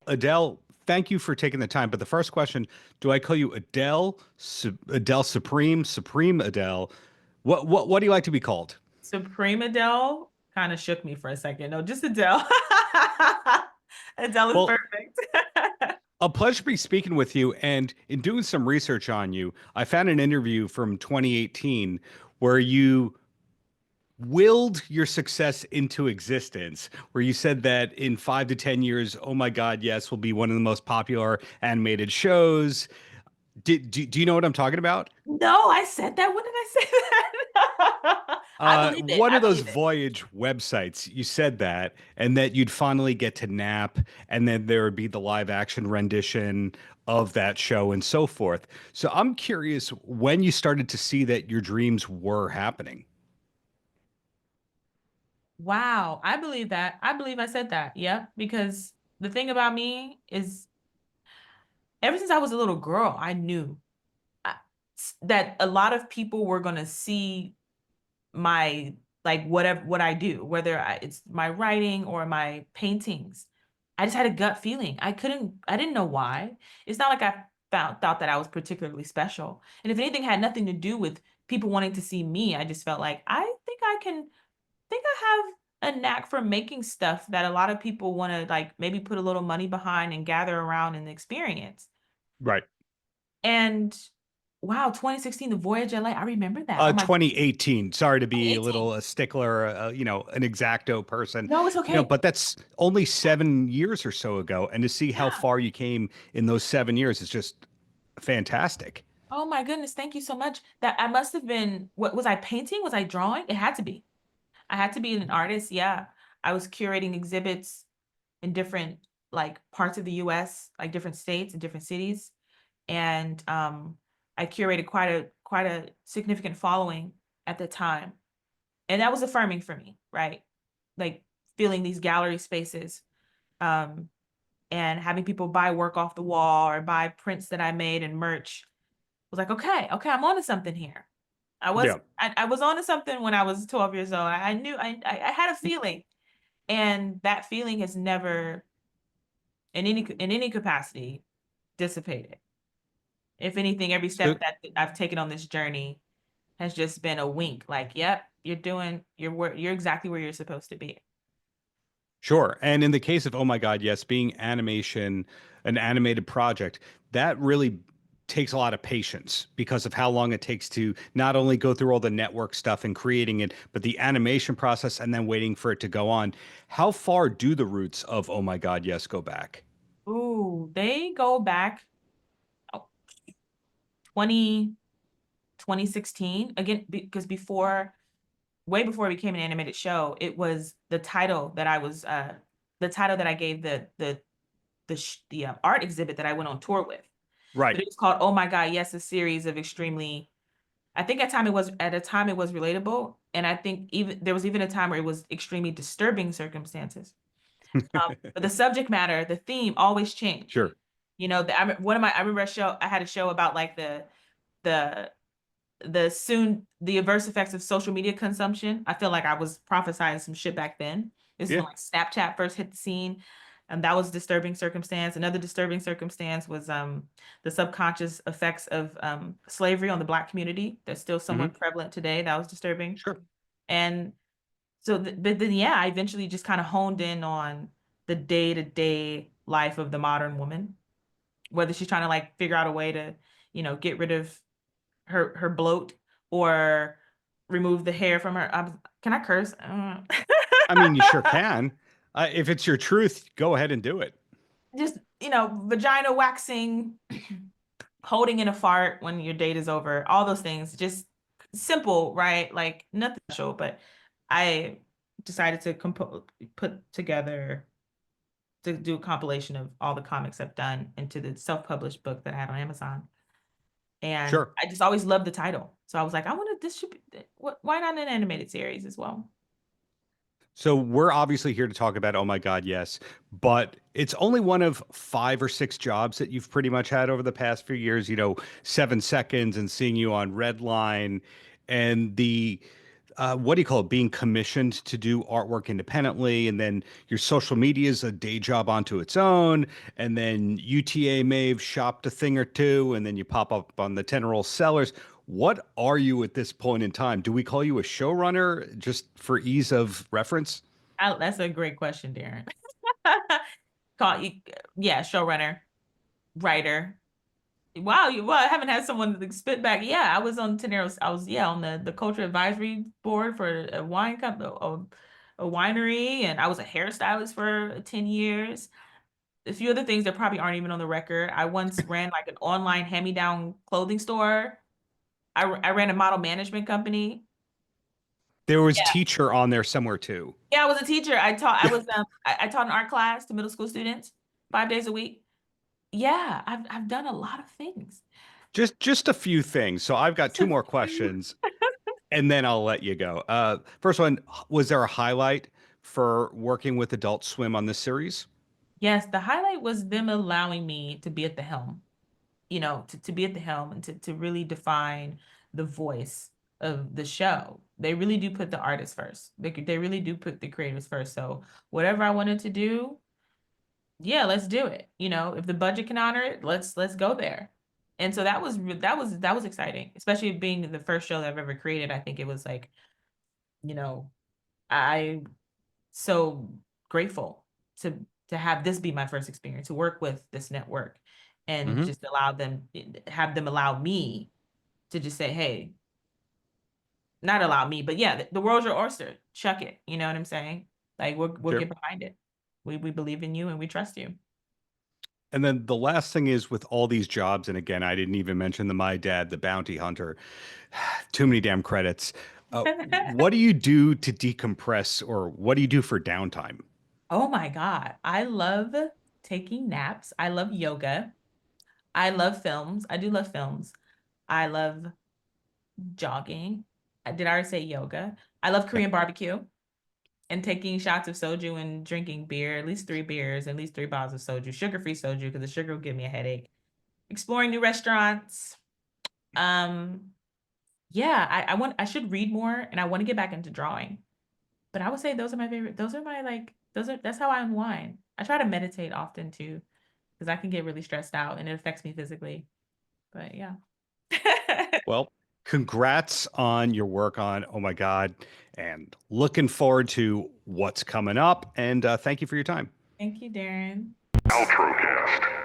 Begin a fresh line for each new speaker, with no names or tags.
Adele, thank you for taking the time. But the first question, do I call you Adele, Adele Supreme, Supreme Adele? What do you like to be called?
Supreme Adele kind of shook me for a second. No, just Adele. Adele is
Well,
perfect.
a pleasure to be speaking with you. And in doing some research on you, I found an interview from 2018 where you willed your success into existence, where you said that in 5 to 10 years, oh my God, yes, will be one of the most popular animated shows. Do you know what I'm talking about?
No, I said that. When did I say that? I believe it.
One
I
of those
believe it.
Voyage websites, you said that, and that you'd finally get to nap, and then there would be the live action rendition of that show and so forth. So I'm curious when you started to see that your dreams were happening.
Wow, I believe that. I believe I said that. Yeah, because the thing about me is ever since I was a little girl, I knew I- that a lot of people were going to see my like whatever what I do, whether it's my writing or my paintings. I just had a gut feeling. I didn't know why. It's not like I thought that I was particularly special. And if anything had nothing to do with people wanting to see me, I just felt like think I have a knack for making stuff that a lot of people want to like maybe put a little money behind and gather around and experience.
Right.
And wow, 2016, the Voyage LA, I remember that. Oh my,
2018. Sorry to be a
2018.
little a stickler, an exacto person,
No, it's okay.
but that's only 7 years or so ago. And to see how
Yeah.
far you came in those 7 years is just fantastic.
Oh my goodness, thank you so much. That I must have been, what was I painting? Was I drawing? It had to be. I had to be an artist. Yeah. I was curating exhibits in different like parts of the US, like different states and different cities. And I curated quite a significant following at the time. And that was affirming for me, right? Like filling these gallery spaces um and having people buy work off the wall or buy prints that I made and merch was like, okay, okay, I'm onto something here.
Yeah.
I was onto something when I was 12 years old. I knew I had a feeling, and that feeling has never in any capacity dissipated. If anything, every
So
step that I've taken on this journey has just been a wink, like, yep, you're exactly where you're supposed to be.
sure. And in the case of Oh My God, yes, being animation, an animated project, that really takes a lot of patience because of how long it takes to not only go through all the network stuff and creating it, but the animation process and then waiting for it to go on. How far do the roots of Oh My God, yes go back?
Ooh, they go back oh, 20 2016 again because before way before it became an animated show, it was the title that I gave the art exhibit that I went on tour with.
Right.
But it was called Oh My God, Yes, a series of extremely I think at a time it was relatable, and I think even there was even a time where it was extremely disturbing circumstances. But the subject matter, the theme always changed.
Sure.
You know, one of my I remember I had a show about like the the adverse effects of social media consumption. I feel like I was prophesying some shit back then. This is
Yeah.
when like Snapchat first hit the scene. And that was a disturbing circumstance. Another disturbing circumstance was the subconscious effects of slavery on the Black community. That's still
Hmm.
somewhat prevalent today. That was disturbing.
Sure.
And but then yeah, I eventually just kind of honed in on the day-to-day life of the modern woman, whether she's trying to like figure out a way to, get rid of her bloat or remove the hair from her. Can I curse?
I mean, you sure can. If it's your truth, go ahead and do it.
Just vagina waxing, holding in a fart when your date is over, all those things. Just simple, right? Like nothing special. But I decided to put together to do a compilation of all the comics I've done into the self-published book that I had on Amazon. And
Sure.
I just always loved the title. So I was like, I wanted this should be why not an animated series as well?
So we're obviously here to talk about Oh My God, yes, but it's only one of 5 or 6 jobs that you've pretty much had over the past few years. 7 seconds and seeing you on Redline, and the what do you call it? Being commissioned to do artwork independently, and then your social media is a day job onto its own, and then UTA may have shopped a thing or two, and then you pop up on the 10-roll sellers. What are you at this point in time? Do we call you a showrunner just for ease of reference?
That's a great question, Darren. Call you, yeah, showrunner, writer. Wow, well, I haven't had someone like spit back. Yeah, I was on Teneros. I was, yeah, on the culture advisory board for a wine company, a winery, and I was a hairstylist for 10 years. A few other things that probably aren't even on the record. I once ran like an online hand-me-down clothing store. I ran a model management company.
There was
Yeah.
teacher on there somewhere too.
Yeah, I was a teacher. I taught an art class to middle school students 5 days a week. Yeah, I've done a lot of things.
Just a few things. So I've got two more questions, and then I'll let you go. First one, was there a highlight for working with Adult Swim on this series?
Yes, the highlight was them allowing me to be at the helm, to be at the helm and to really define the voice of the show. They really do put the artists first. They really do put the creators first. So whatever I wanted to do, yeah, let's do it. If the budget can honor it, let's go there. And so that was exciting, especially being the first show that I've ever created. I think it was like, you know, I so grateful to have this be my first experience, to work with this network and
Hmm.
just have them allow me to just say, hey, not allow me, but yeah, the world's your oyster. Chuck it. You know what I'm saying? Like we'll
Sure.
get behind it. We believe in you and we trust you.
And then the last thing is with all these jobs, and again, I didn't even mention the My Dad, the Bounty Hunter. Too many damn credits. What do you do to decompress, or what do you do for downtime?
Oh my God. I love taking naps. I love yoga. I love films. I do love films. I love jogging. Did I already say yoga? I love Korean barbecue and taking shots of soju and drinking beer, at least 3 beers, at least 3 bottles of soju, sugar-free soju, because the sugar will give me a headache. Exploring new restaurants. Um, yeah, I should read more and I want to get back into drawing. But I would say those are my favorite. Those are my like that's how I unwind. I try to meditate often too, because I can get really stressed out and it affects me physically. But yeah.
Well, congrats on your work on Oh My God, and looking forward to what's coming up. And thank you for your time.
Thank you, Darren.
Paltrocast.